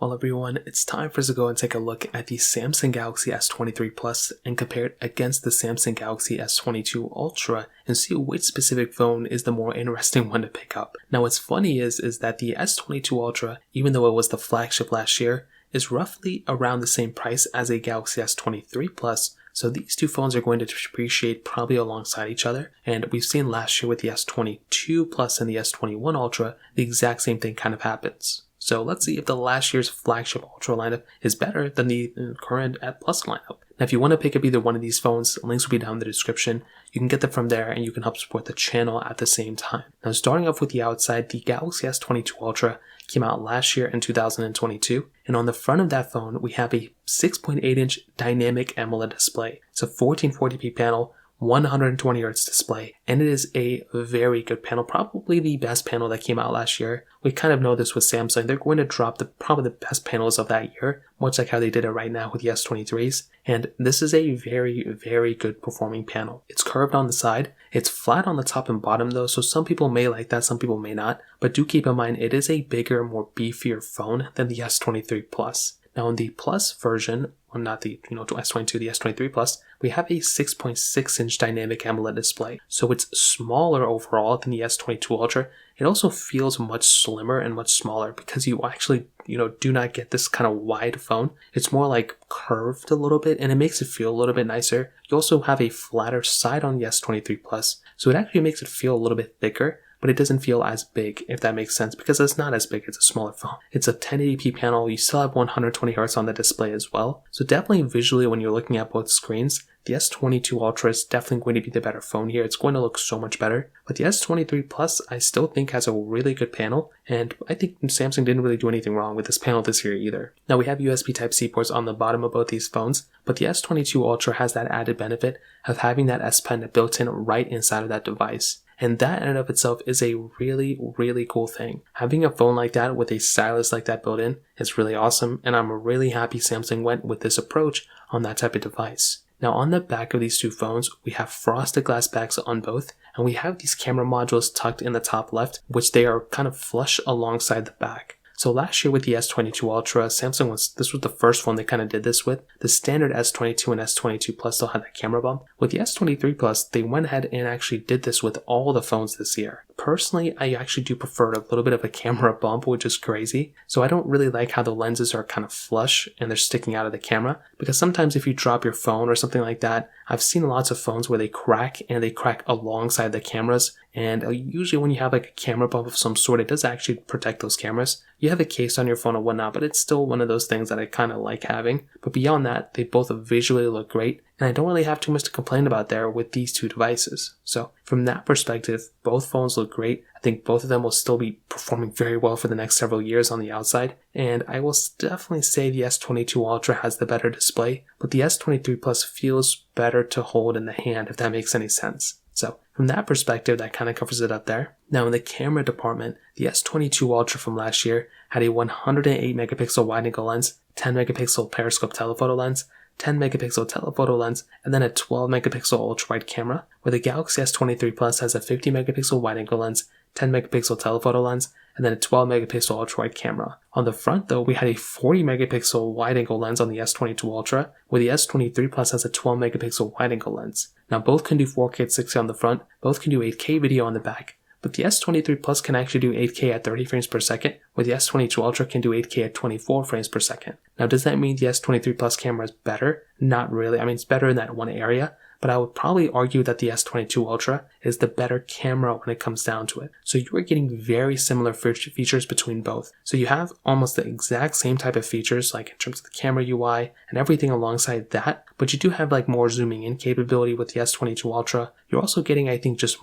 Well everyone, it's time for us to go and take a look at the Samsung Galaxy S23 Plus and compare it against the Samsung Galaxy S22 Ultra and see which specific phone is the more interesting one to pick up. Now what's funny is that the S22 Ultra, even though it was the flagship last year, is roughly around the same price as a Galaxy S23 Plus, so these two phones are going to depreciate probably alongside each other, and we've seen last year with the S22 Plus and the S21 Ultra, the exact same thing kind of happens. So let's see if the last year's flagship Ultra lineup is better than the current Plus lineup. Now if you want to pick up either one of these phones, links will be down in the description. You can get them from there and you can help support the channel at the same time. Now starting off with the outside, the Galaxy S22 Ultra came out last year in 2022, and on the front of that phone we have a 6.8-inch dynamic AMOLED display. It's a 1440p panel, 120Hz display, and it is a very good panel, probably the best panel that came out last year. We kind of know this with Samsung. They're going to drop probably the best panels of that year, much like how they did it right now with the S23s, and this is a very good performing panel. It's curved on the side, it's flat on the top and bottom though, so some people may like that, some people may not, but do keep in mind it is a bigger, more beefier phone than the S23 Plus. Now in the Plus version, well not the S22, the S23 Plus, we have a 6.6-inch dynamic AMOLED display. So it's smaller overall than the S22 Ultra. It also feels much slimmer and much smaller because you actually, do not get this kind of wide phone. It's more like curved a little bit and it makes it feel a little bit nicer. You also have a flatter side on the S23 Plus, so it actually makes it feel a little bit thicker, but it doesn't feel as big, if that makes sense, because it's not as big, it's a smaller phone. It's a 1080p panel, you still have 120Hz on the display as well. So definitely visually when you're looking at both screens, the S22 Ultra is definitely going to be the better phone here. It's going to look so much better. But the S23 Plus I still think has a really good panel, and I think Samsung didn't really do anything wrong with this panel this year either. Now we have USB Type-C ports on the bottom of both these phones, but the S22 Ultra has that added benefit of having that S Pen built in right inside of that device. And that in and of itself is a really cool thing. Having a phone like that with a stylus like that built in is really awesome, and I'm really happy Samsung went with this approach on that type of device. Now on the back of these two phones, we have frosted glass backs on both, and we have these camera modules tucked in the top left, which they are kind of flush alongside the back. So last year with the S22 Ultra, this was the first phone they kind of did this with. The standard S22 and S22 Plus still had that camera bump. With the S23 Plus, they went ahead and actually did this with all the phones this year. Personally, I actually do prefer a little bit of a camera bump, which is crazy. So I don't really like how the lenses are kind of flush and they're sticking out of the camera, because sometimes if you drop your phone or something like that, I've seen lots of phones where they crack and they crack alongside the cameras. And usually when you have like a camera bump of some sort, it does actually protect those cameras. You have a case on your phone or whatnot, but it's still one of those things that I kind of like having. But beyond that, they both visually look great, and I don't really have too much to complain about there with these two devices. So from that perspective, both phones look great. I think both of them will still be performing very well for the next several years on the outside, and I will definitely say the S22 Ultra has the better display, but the S23 Plus feels better to hold in the hand, if that makes any sense. So from that perspective, that kind of covers it up there. Now in the camera department, the S22 Ultra from last year had a 108 megapixel wide-angle lens, 10 megapixel periscope telephoto lens, 10 megapixel telephoto lens, and then a 12 megapixel ultra-wide camera, where the Galaxy S23 Plus has a 50 megapixel wide-angle lens, 10 megapixel telephoto lens, and then a 12 megapixel ultra-wide camera. On the front though, we had a 40 megapixel wide-angle lens on the S22 Ultra, where the S23 Plus has a 12 megapixel wide-angle lens. Now both can do 4K at 60 on the front, both can do 8K video on the back, but the S23 Plus can actually do 8K at 30 frames per second, where the S22 Ultra can do 8K at 24 frames per second. Now does that mean the S23 Plus camera is better? Not really. I mean, it's better in that one area, but I would probably argue that the S22 Ultra is the better camera when it comes down to it. So you are getting very similar features between both. So you have almost the exact same type of features, like in terms of the camera UI and everything alongside that, but you do have like more zooming in capability with the S22 Ultra. You're also getting, I think, just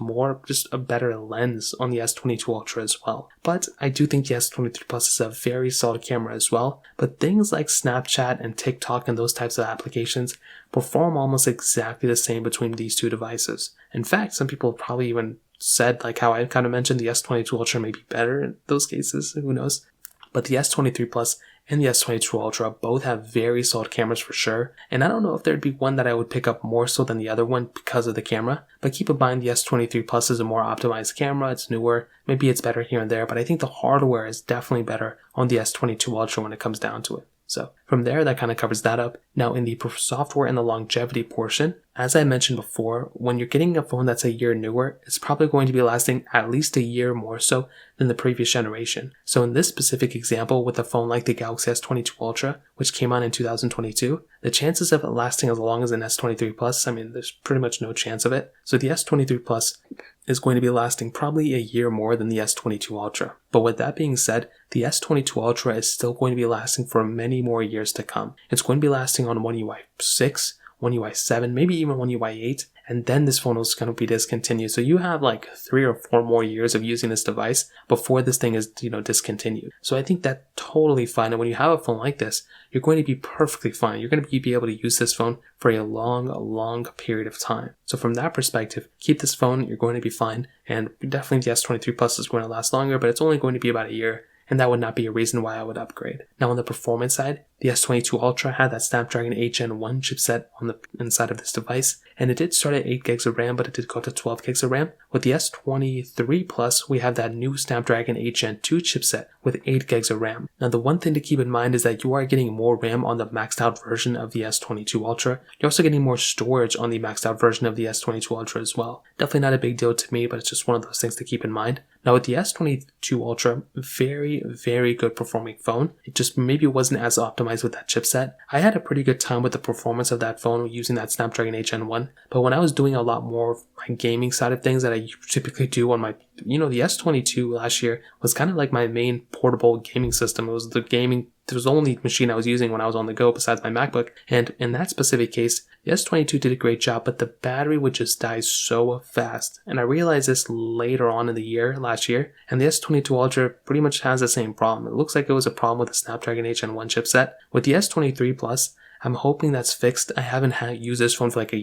a better lens on the S22 Ultra as well. But I do think the S23 Plus is a very solid camera as well. But things like Snapchat and TikTok and those types of applications perform almost exactly the same between these two devices. In fact, some people probably even said, like how I kind of mentioned, the S22 Ultra may be better in those cases, who knows. But the S23 Plus and the S22 Ultra both have very solid cameras for sure, and I don't know if there'd be one that I would pick up more so than the other one because of the camera, But keep in mind the S23 Plus is a more optimized camera, it's newer, maybe it's better here and there, but I think the hardware is definitely better on the S22 Ultra when it comes down to it. So from there, that kind of covers that up. Now in the software and the longevity portion, as I mentioned before, when you're getting a phone that's a year newer, it's probably going to be lasting at least a year more so than the previous generation. So in this specific example with a phone like the Galaxy S22 Ultra, which came out in 2022, the chances of it lasting as long as an S23 Plus, I mean, there's pretty much no chance of it. So the S23 Plus is going to be lasting probably a year more than the S22 Ultra. But with that being said, the S22 Ultra is still going to be lasting for many more years to come. It's going to be lasting on One UI 6, One UI 7, maybe even One UI 8, and then this phone is going to be discontinued. So you have like 3 or 4 more years of using this device before this thing is, discontinued. So I think that's totally fine. And when you have a phone like this, you're going to be perfectly fine. You're going to be able to use this phone for a long period of time. So from that perspective, keep this phone, you're going to be fine. And definitely the S23 Plus is going to last longer, but it's only going to be about a year. And that would not be a reason why I would upgrade. Now on the performance side, the S22 Ultra had that Snapdragon 8 Gen 1 chipset on the inside of this device, and it did start at 8 gigs of RAM, but it did go up to 12 gigs of RAM. With the S23 Plus, we have that new Snapdragon 8 Gen 2 chipset with 8 gigs of RAM. Now the one thing to keep in mind is that you are getting more RAM on the maxed out version of the S22 Ultra. You're also getting more storage on the maxed out version of the S22 Ultra as well. Definitely not a big deal to me, but it's just one of those things to keep in mind. Now with the S22 Ultra, very good performing phone. It just maybe wasn't as optimized with that chipset. I had a pretty good time with the performance of that phone using that Snapdragon 8 Gen 1, but when I was doing a lot more of my gaming side of things that I typically do on my, the S22 last year was kind of like my main portable gaming system. It was the only machine I was using when I was on the go besides my MacBook. And in that specific case, the S22 did a great job, but the battery would just die so fast. And I realized this later on in the year, last year, and the S22 Ultra pretty much has the same problem. It looks like it was a problem with the Snapdragon 8 Gen 1 chipset. With the S23 Plus, I'm hoping that's fixed. I haven't used this phone for like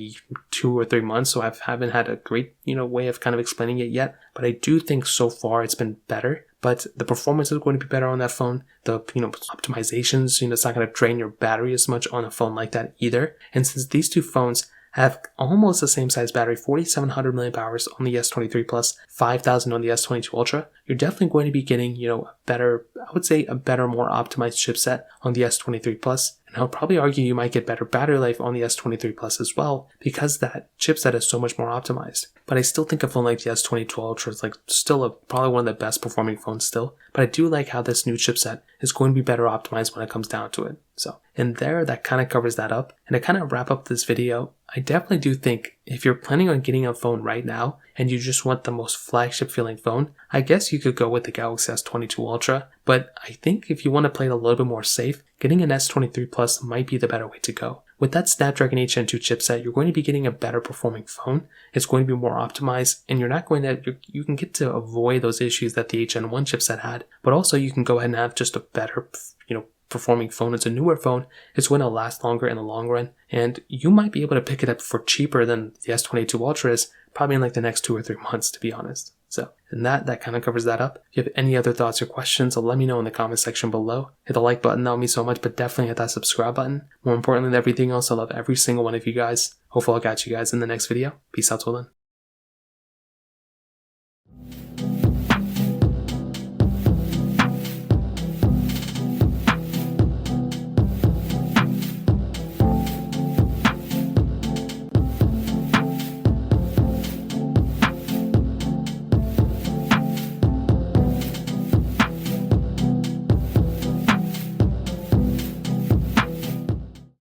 2 or 3 months, so I haven't had a great, way of kind of explaining it yet. But I do think so far it's been better. But the performance is going to be better on that phone. The, optimizations, it's not going to drain your battery as much on a phone like that either. And since these two phones have almost the same size battery, 4,700 milliamp on the S23 Plus, 5,000 on the S22 Ultra, you're definitely going to be getting, a better, more optimized chipset on the S23 Plus. And I would probably argue you might get better battery life on the S23 Plus as well, because that chipset is so much more optimized. But I still think a phone like the S22 Ultra is probably one of the best performing phones still. But I do like how this new chipset is going to be better optimized when it comes down to it. So in there, that kind of covers that up. And to kind of wrap up this video, I definitely do think if you're planning on getting a phone right now and you just want the most flagship feeling phone, I guess you could go with the Galaxy S22 Ultra. But I think if you want to play it a little bit more safe, getting an S23 Plus might be the better way to go. With that Snapdragon 8 Gen 2 chipset, you're going to be getting a better performing phone. It's going to be more optimized, and you can get to avoid those issues that the 8 Gen 1 chipset had, but also you can go ahead and have just a better, performing phone. It's a newer phone. It's going to last longer in the long run, and you might be able to pick it up for cheaper than the S22 Ultra is, probably in like the next 2 or 3 months, to be honest. So, and that kind of covers that up. If you have any other thoughts or questions, let me know in the comment section below. Hit the like button, that would mean so much, but definitely hit that subscribe button. More importantly than everything else, I love every single one of you guys. Hopefully I'll catch you guys in the next video. Peace out till then.